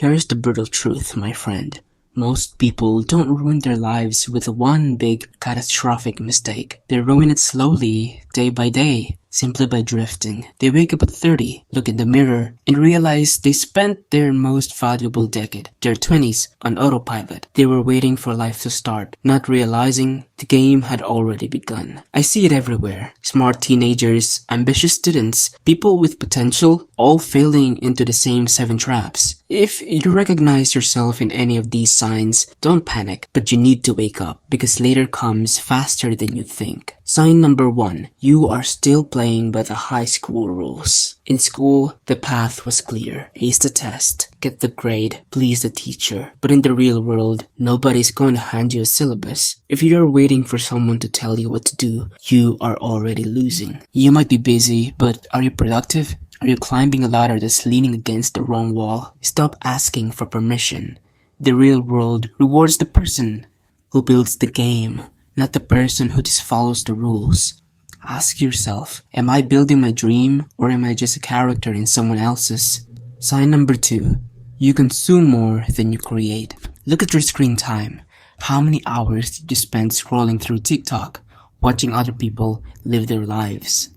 Here's the brutal truth, my friend. Most people don't ruin their lives with one big, catastrophic mistake. They ruin it slowly, day by day, simply by drifting. They wake up at 30, look in the mirror, and realize they spent their most valuable decade, their 20s, on autopilot. They were waiting for life to start, not realizing the game had already begun. I see it everywhere. Smart teenagers, ambitious students, people with potential, all failing into the same 7 traps. If you recognize yourself in any of these signs, don't panic, but you need to wake up, because later comes faster than you think. Sign number 1. You are still playing by the high school rules. In school, the path was clear. Ace the test, get the grade, please the teacher. But in the real world, nobody's going to hand you a syllabus. If you're waiting for someone to tell you what to do, you are already losing. You might be busy, but are you productive? Are you climbing a ladder that's leaning against the wrong wall? Stop asking for permission. The real world rewards the person who builds the game, not the person who just follows the rules. Ask yourself, am I building my dream or am I just a character in someone else's? Sign number 2. You consume more than you create. Look at your screen time. How many hours did you spend scrolling through TikTok, watching other people live their lives?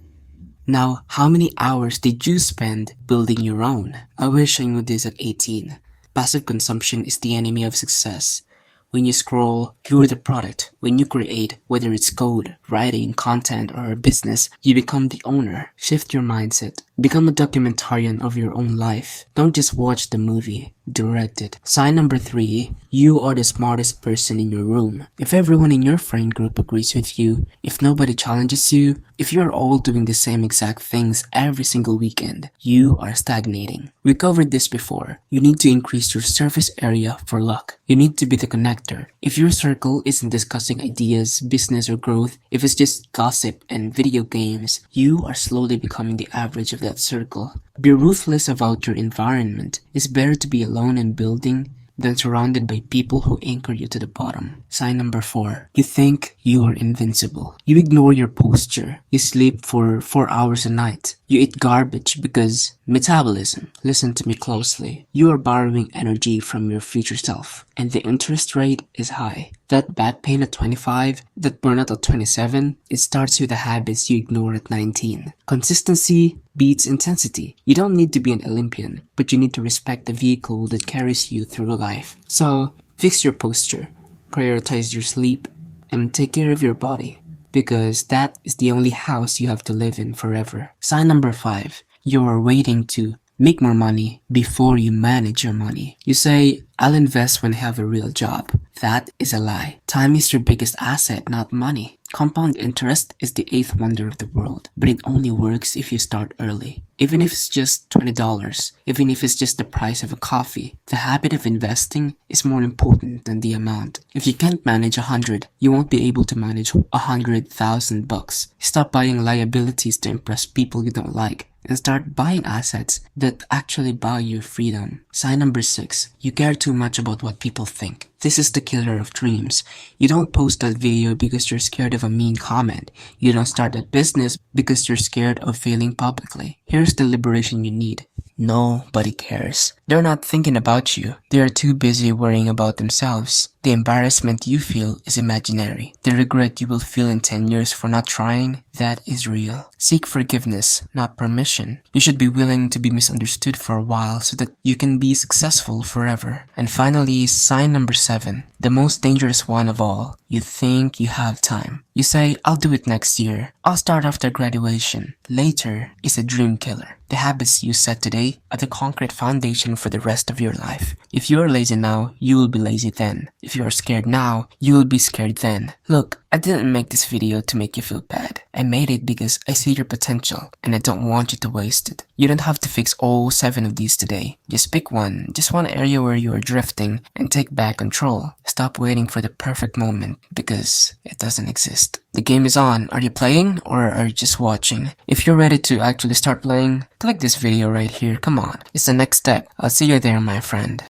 Now, how many hours did you spend building your own? I wish I knew this at 18. Passive consumption is the enemy of success. When you scroll, you're the product. When you create, whether it's code, writing, content, or a business, you become the owner. Shift your mindset. Become a documentarian of your own life. Don't just watch the movie, direct it. Sign number 3. You are the smartest person in your room. If everyone in your friend group agrees with you, if nobody challenges you, if you're all doing the same exact things every single weekend, you are stagnating. We covered this before. You need to increase your surface area for luck. You need to be the connector. If your circle isn't discussing ideas, business, or growth, if it's just gossip and video games, you are slowly becoming the average of that circle. Be ruthless about your environment. It's better to be alone and building than surrounded by people who anchor you to the bottom. Sign number 4. You think you are invincible. You ignore your posture. You sleep for 4 hours a night. You eat garbage because metabolism. Listen to me closely. You are borrowing energy from your future self, and the interest rate is high. That back pain at 25, that burnout at 27, it starts with the habits you ignore at 19. Consistency beats intensity. You don't need to be an Olympian, but you need to respect the vehicle that carries you through life. So, fix your posture, prioritize your sleep, and take care of your body, because that is the only house you have to live in forever. Sign number 5. You are waiting to make more money before you manage your money. You say, I'll invest when I have a real job. That is a lie. Time is your biggest asset, not money. Compound interest is the 8th wonder of the world, but it only works if you start early. Even if it's just $20, even if it's just the price of a coffee, the habit of investing is more important than the amount. If you can't manage 100, you won't be able to manage 100,000 bucks. Stop buying liabilities to impress people you don't like, and start buying assets that actually buy your freedom. Sign number 6. You care too much about what people think. This is the killer of dreams. You don't post that video because you're scared of a mean comment. You don't start that business because you're scared of failing publicly. Here's the liberation you need. Nobody cares. They're not thinking about you. They are too busy worrying about themselves. The embarrassment you feel is imaginary. The regret you will feel in 10 years for not trying, that is real. Seek forgiveness, not permission. You should be willing to be misunderstood for a while so that you can be successful forever. And finally, sign number 7. The most dangerous one of all. You think you have time. You say, I'll do it next year. I'll start after graduation. Later is a dream killer. The habits you set today are the concrete foundation for the rest of your life. If you are lazy now, you will be lazy then. If you are scared now, you will be scared then. Look, I didn't make this video to make you feel bad. I made it because I see your potential and I don't want you to waste it. You don't have to fix all 7 of these today. Just pick one, just one area where you are drifting, and take back control. Stop waiting for the perfect moment because it doesn't exist. The game is on. Are you playing or are you just watching? If you're ready to actually start playing, click this video right here. Come on, it's the next step. I'll see you there, my friend.